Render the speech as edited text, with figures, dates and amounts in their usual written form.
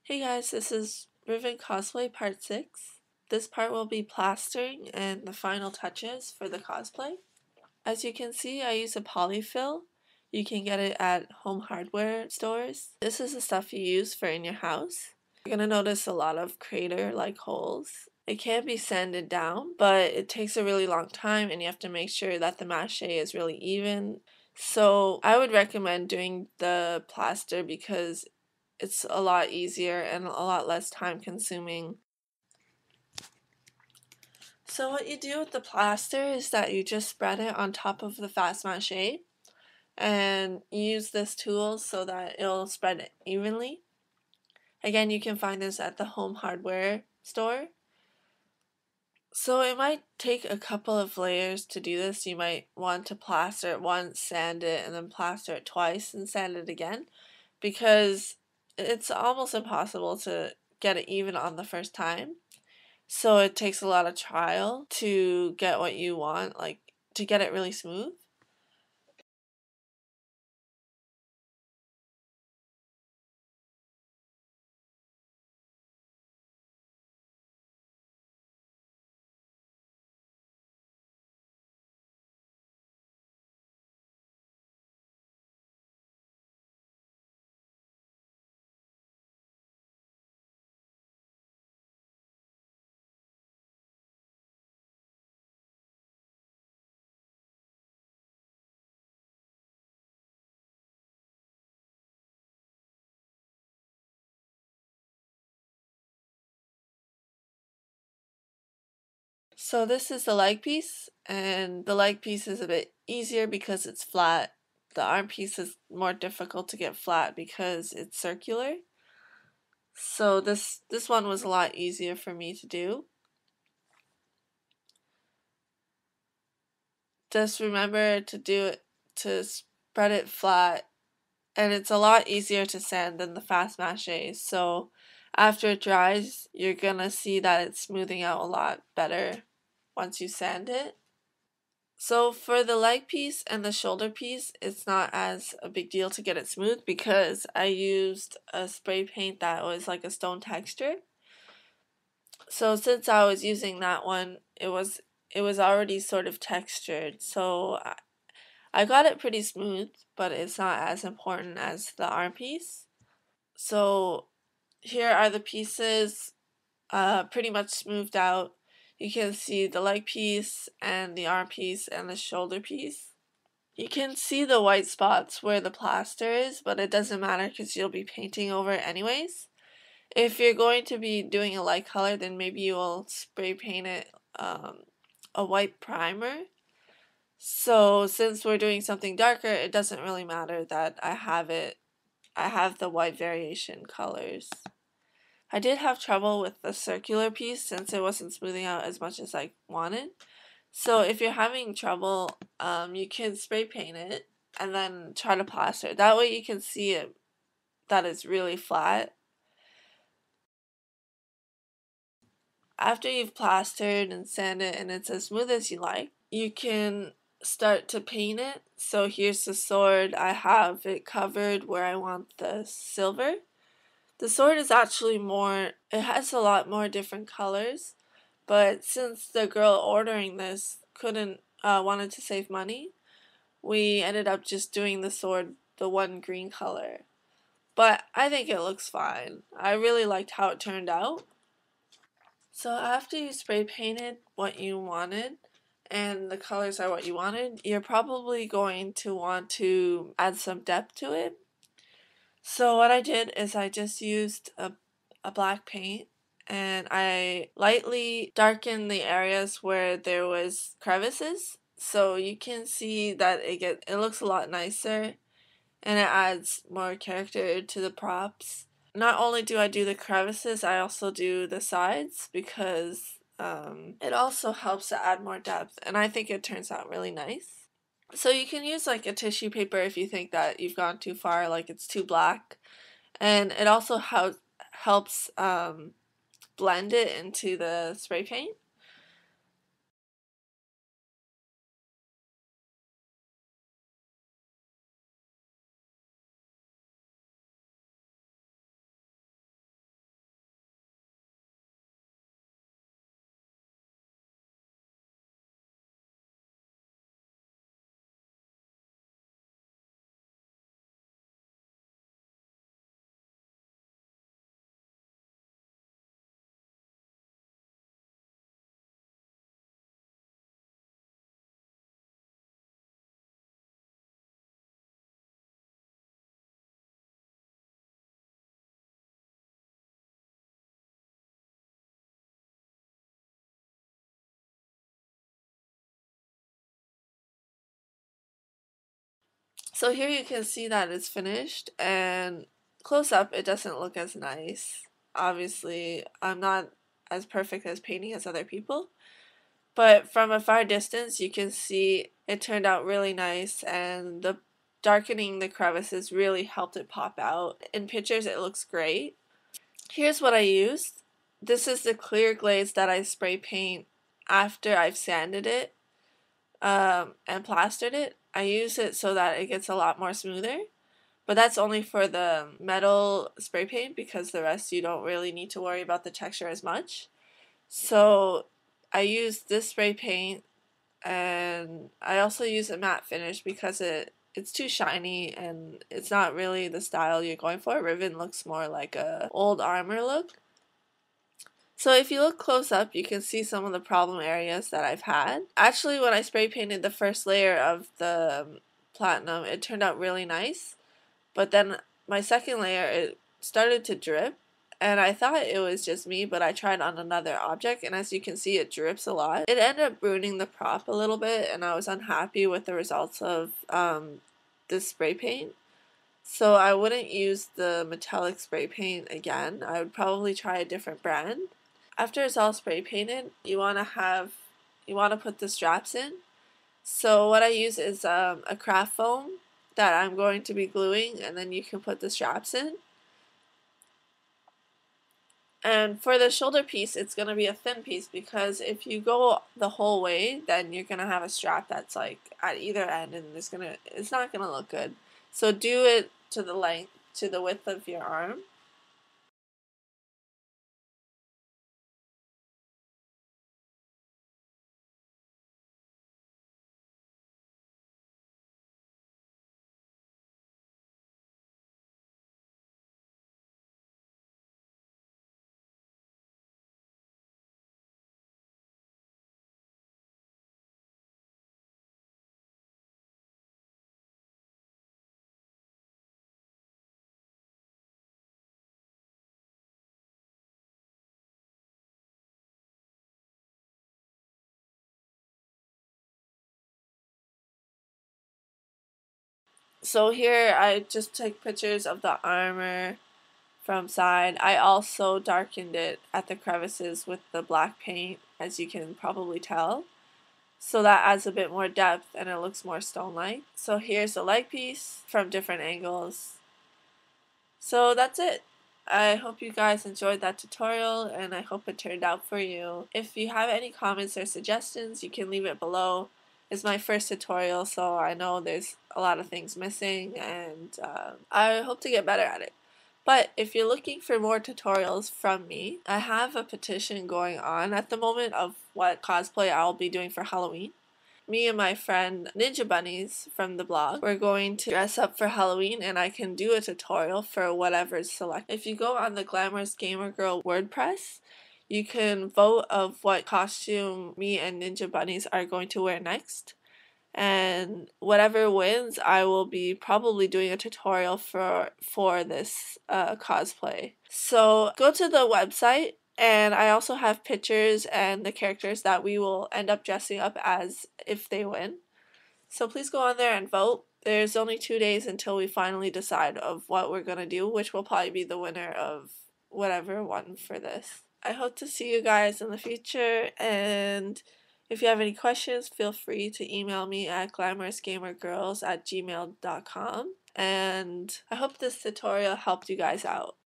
Hey guys, this is Riven Cosplay Part 6. This part will be plastering and the final touches for the cosplay. As you can see, I use a polyfill. You can get it at home hardware stores. This is the stuff you use for in your house. You're going to notice a lot of crater-like holes. It can be sanded down, but it takes a really long time and you have to make sure that the mached is really even. So I would recommend doing the plaster because it's a lot easier and a lot less time consuming. So what you do with the plaster is that you just spread it on top of the fast mached and use this tool so that it'll spread it evenly. Again, you can find this at the home hardware store. So it might take a couple of layers to do this. You might want to plaster it once, sand it, and then plaster it twice and sand it again, because it's almost impossible to get it even on the first time. So it takes a lot of trial to get what you want, like to get it really smooth. So this is the leg piece, and the leg piece is a bit easier because it's flat. The arm piece is more difficult to get flat because it's circular. So this one was a lot easier for me to do. Just remember to do it, to spread it flat, and it's a lot easier to sand than the fast mached. So after it dries, you're gonna see that it's smoothing out a lot better once you sand it. So for the leg piece and the shoulder piece, it's not as a big deal to get it smooth because I used a spray paint that was like a stone texture. So since I was using that one, it was already sort of textured. So I got it pretty smooth, but it's not as important as the arm piece. So here are the pieces pretty much smoothed out. You can see the leg piece and the arm piece and the shoulder piece. You can see the white spots where the plaster is, but it doesn't matter because you'll be painting over it anyways. If you're going to be doing a light color, then maybe you will spray paint it a white primer. So since we're doing something darker, it doesn't really matter that I have the white variation colors. I did have trouble with the circular piece since it wasn't smoothing out as much as I wanted. So if you're having trouble, you can spray paint it and then try to plaster it. That way you can see it that it's really flat. After you've plastered and sanded and it's as smooth as you like, you can start to paint it. So here's the sword. I have it covered where I want the silver. The sword is actually it has a lot more different colors, but since the girl ordering this wanted to save money, we ended up just doing the sword the one green color. But I think it looks fine. I really liked how it turned out. So after you spray painted what you wanted and the colors are what you wanted, you're probably going to want to add some depth to it. So what I did is I just used a black paint and I lightly darkened the areas where there was crevices, so you can see that it looks a lot nicer and it adds more character to the props. Not only do I do the crevices, I also do the sides because it also helps to add more depth, and I think it turns out really nice. So you can use like a tissue paper if you think that you've gone too far, like it's too black, and it also helps blend it into the spray paint. So here you can see that it's finished, and close up it doesn't look as nice. Obviously, I'm not as perfect as painting as other people, but from a far distance you can see it turned out really nice, and the darkening the crevices really helped it pop out. In pictures it looks great. Here's what I used. This is the clear glaze that I spray paint after I've sanded it and plastered it. I use it so that it gets a lot more smoother, but that's only for the metal spray paint because the rest you don't really need to worry about the texture as much. So I use this spray paint, and I also use a matte finish because it's too shiny and it's not really the style you're going for. Riven looks more like a old armor look. So if you look close up, you can see some of the problem areas that I've had. Actually, when I spray painted the first layer of the platinum, it turned out really nice. But then my second layer, it started to drip. And I thought it was just me, but I tried on another object, and as you can see, it drips a lot. It ended up ruining the prop a little bit, and I was unhappy with the results of this spray paint. So I wouldn't use the metallic spray paint again. I would probably try a different brand. After it's all spray painted, you want to put the straps in. So what I use is a craft foam that I'm going to be gluing, and then you can put the straps in. And for the shoulder piece, it's going to be a thin piece because if you go the whole way, then you're going to have a strap that's like at either end, and it's not going to look good. So do it to the width of your arm. So here I just took pictures of the armor from side. I also darkened it at the crevices with the black paint, as you can probably tell. So that adds a bit more depth and it looks more stone-like. So here's the leg piece from different angles. So that's it. I hope you guys enjoyed that tutorial, and I hope it turned out for you. If you have any comments or suggestions, you can leave it below. It's my first tutorial, so I know there's a lot of things missing, and I hope to get better at it. But if you're looking for more tutorials from me, I have a petition going on at the moment of what cosplay I'll be doing for Halloween. Me and my friend Ninja Bunnies from the blog, we're going to dress up for Halloween, and I can do a tutorial for whatever's selected. If you go on the Glamorous Gamer Girl WordPress, you can vote of what costume me and Ninja Bunnies are going to wear next. And whatever wins, I will be probably doing a tutorial for this cosplay. So go to the website, and I also have pictures and the characters that we will end up dressing up as if they win. So please go on there and vote. There's only 2 days until we finally decide of what we're gonna do, which will probably be the winner of whatever won for this. I hope to see you guys in the future, and if you have any questions, feel free to email me at glamorousgamergirls@gmail.com. And I hope this tutorial helped you guys out.